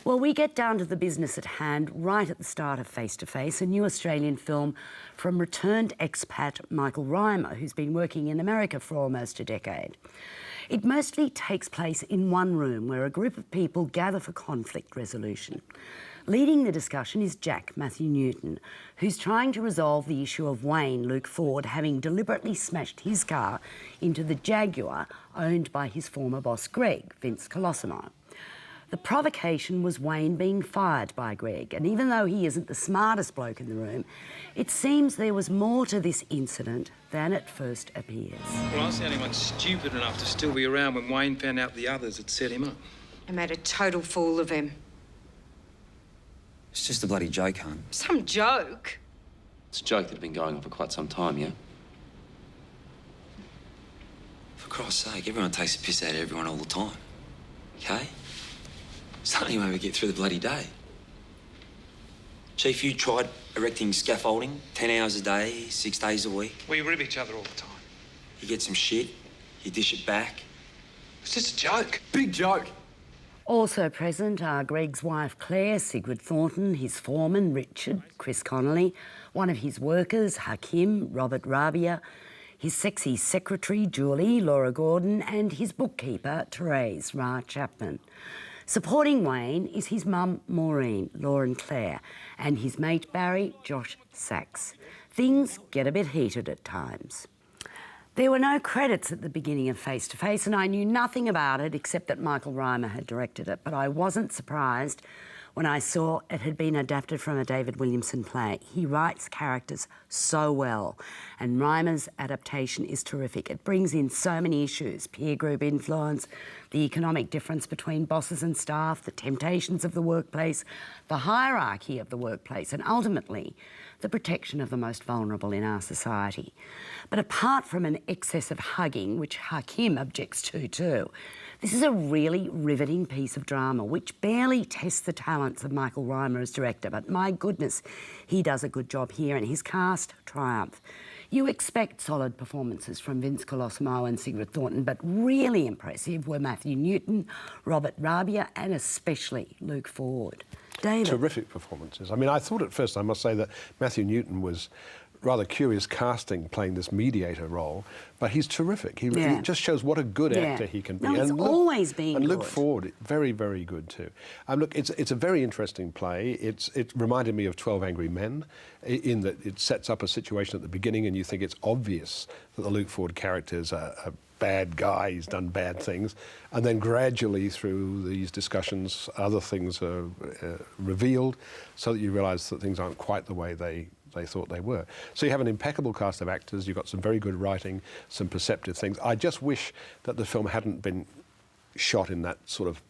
Well, we get down to the business at hand right at the start of Face to Face, a new Australian film from returned expat Michael Rabiah, who's been working in America for almost a decade. It mostly takes place in one room where a group of people gather for conflict resolution. Leading the discussion is Jack, Matthew Newton, who's trying to resolve the issue of Wayne, Luke Ford, having deliberately smashed his car into the Jaguar owned by his former boss Greg, Vince Colosimo. The provocation was Wayne being fired by Greg, and even though he isn't the smartest bloke in the room, it seems there was more to this incident than it first appears. Well, I was the only one stupid enough to still be around when Wayne found out the others had set him up. I made a total fool of him. It's just a bloody joke, hon. Some joke? It's a joke that had been going on for quite some time, yeah? For Christ's sake, everyone takes a piss out of everyone all the time. Okay? It's the only way we get through the bloody day. Chief, you tried erecting scaffolding 10 hours a day, 6 days a week. We rib each other all the time. You get some shit, you dish it back. It's just a joke. Big joke. Also present are Greg's wife Claire, Sigrid Thornton, his foreman Richard, Chris Connolly, one of his workers Hakim, Robert Rabiah, his sexy secretary Julie, Laura Gordon, and his bookkeeper Therese, Ra Chapman. Supporting Wayne is his mum Maureen, Lauren Clare, and his mate Barry, Josh Sachs. Things get a bit heated at times. There were no credits at the beginning of Face to Face, and I knew nothing about it except that Michael Rabiah had directed it, but I wasn't surprised when I saw it had been adapted from a David Williamson play. He writes characters so well, and Rabiah's adaptation is terrific. It brings in so many issues: peer group influence, the economic difference between bosses and staff, the temptations of the workplace, the hierarchy of the workplace, and ultimately, the protection of the most vulnerable in our society. But apart from an excess of hugging, which Hakim objects to too, this is a really riveting piece of drama which barely tests the talents of Michael Rabiah as director, but my goodness, he does a good job here and his cast triumph. You expect solid performances from Vince Colosimo and Sigrid Thornton, but really impressive were Matthew Newton, Robert Rabiah, and especially Luke Ford. David. Terrific performances. I mean, I thought at first, I must say, that Matthew Newton was rather curious casting, playing this mediator role, but he's terrific. He just shows what a good actor he can be. No, he's always been good. And Luke Ford, very, very good too. Look, it's a very interesting play. It reminded me of 12 Angry Men, in that it sets up a situation at the beginning and you think it's obvious that the Luke Ford character is a bad guy, he's done bad things, and then gradually through these discussions other things are revealed so that you realise that things aren't quite the way they thought they were. So you have an impeccable cast of actors, you've got some very good writing, some perceptive things. I just wish that the film hadn't been shot in that sort of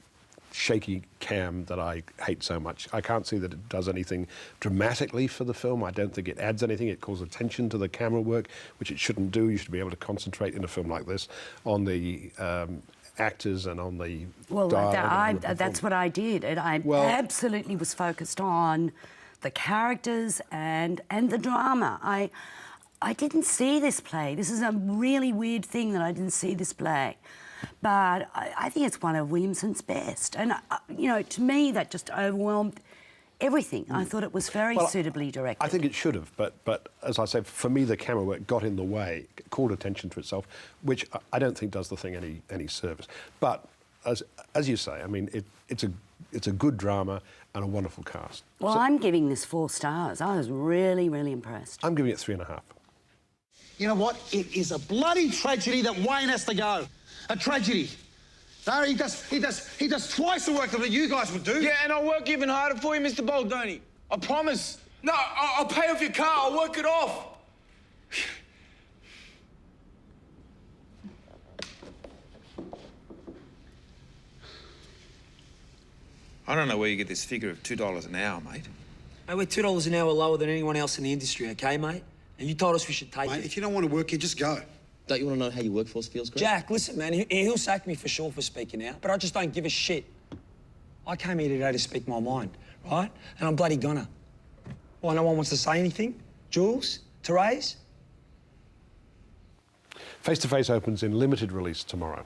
shaky cam that I hate so much. I can't see that it does anything dramatically for the film. I don't think it adds anything. It calls attention to the camera work, which it shouldn't do. You should be able to concentrate in a film like this on the actors and on the dialogue. That's what I did, and I absolutely was focused on the characters and the drama. I didn't see this play. This is a really weird thing that I didn't see this play. But I think it's one of Williamson's best. And, you know, to me, that just overwhelmed everything. I thought it was very suitably directed. I think it should have, but as I say, for me, the camera work got in the way, called attention to itself, which I don't think does the thing any service. But as you say, I mean, it's a good drama and a wonderful cast. Well, so, I'm giving this 4 stars. I was really, really impressed. I'm giving it 3.5. You know what? It is a bloody tragedy that Wayne has to go. A tragedy. No, he does twice the work that you guys would do. Yeah, and I'll work even harder for you, Mr. Baldoni. I promise. No, I'll pay off your car. I'll work it off. I don't know where you get this figure of $2 an hour, mate. Hey, we're $2 an hour lower than anyone else in the industry, okay, mate? And you told us we should take it. If you don't want to work here, just go. Don't you want to know how your workforce feels, Greg? Jack, listen, man, he'll sack me for sure for speaking out, but I just don't give a shit. I came here today to speak my mind, right? And I'm bloody gonna. Why, no one wants to say anything? Jules? Therese? Face to Face opens in limited release tomorrow.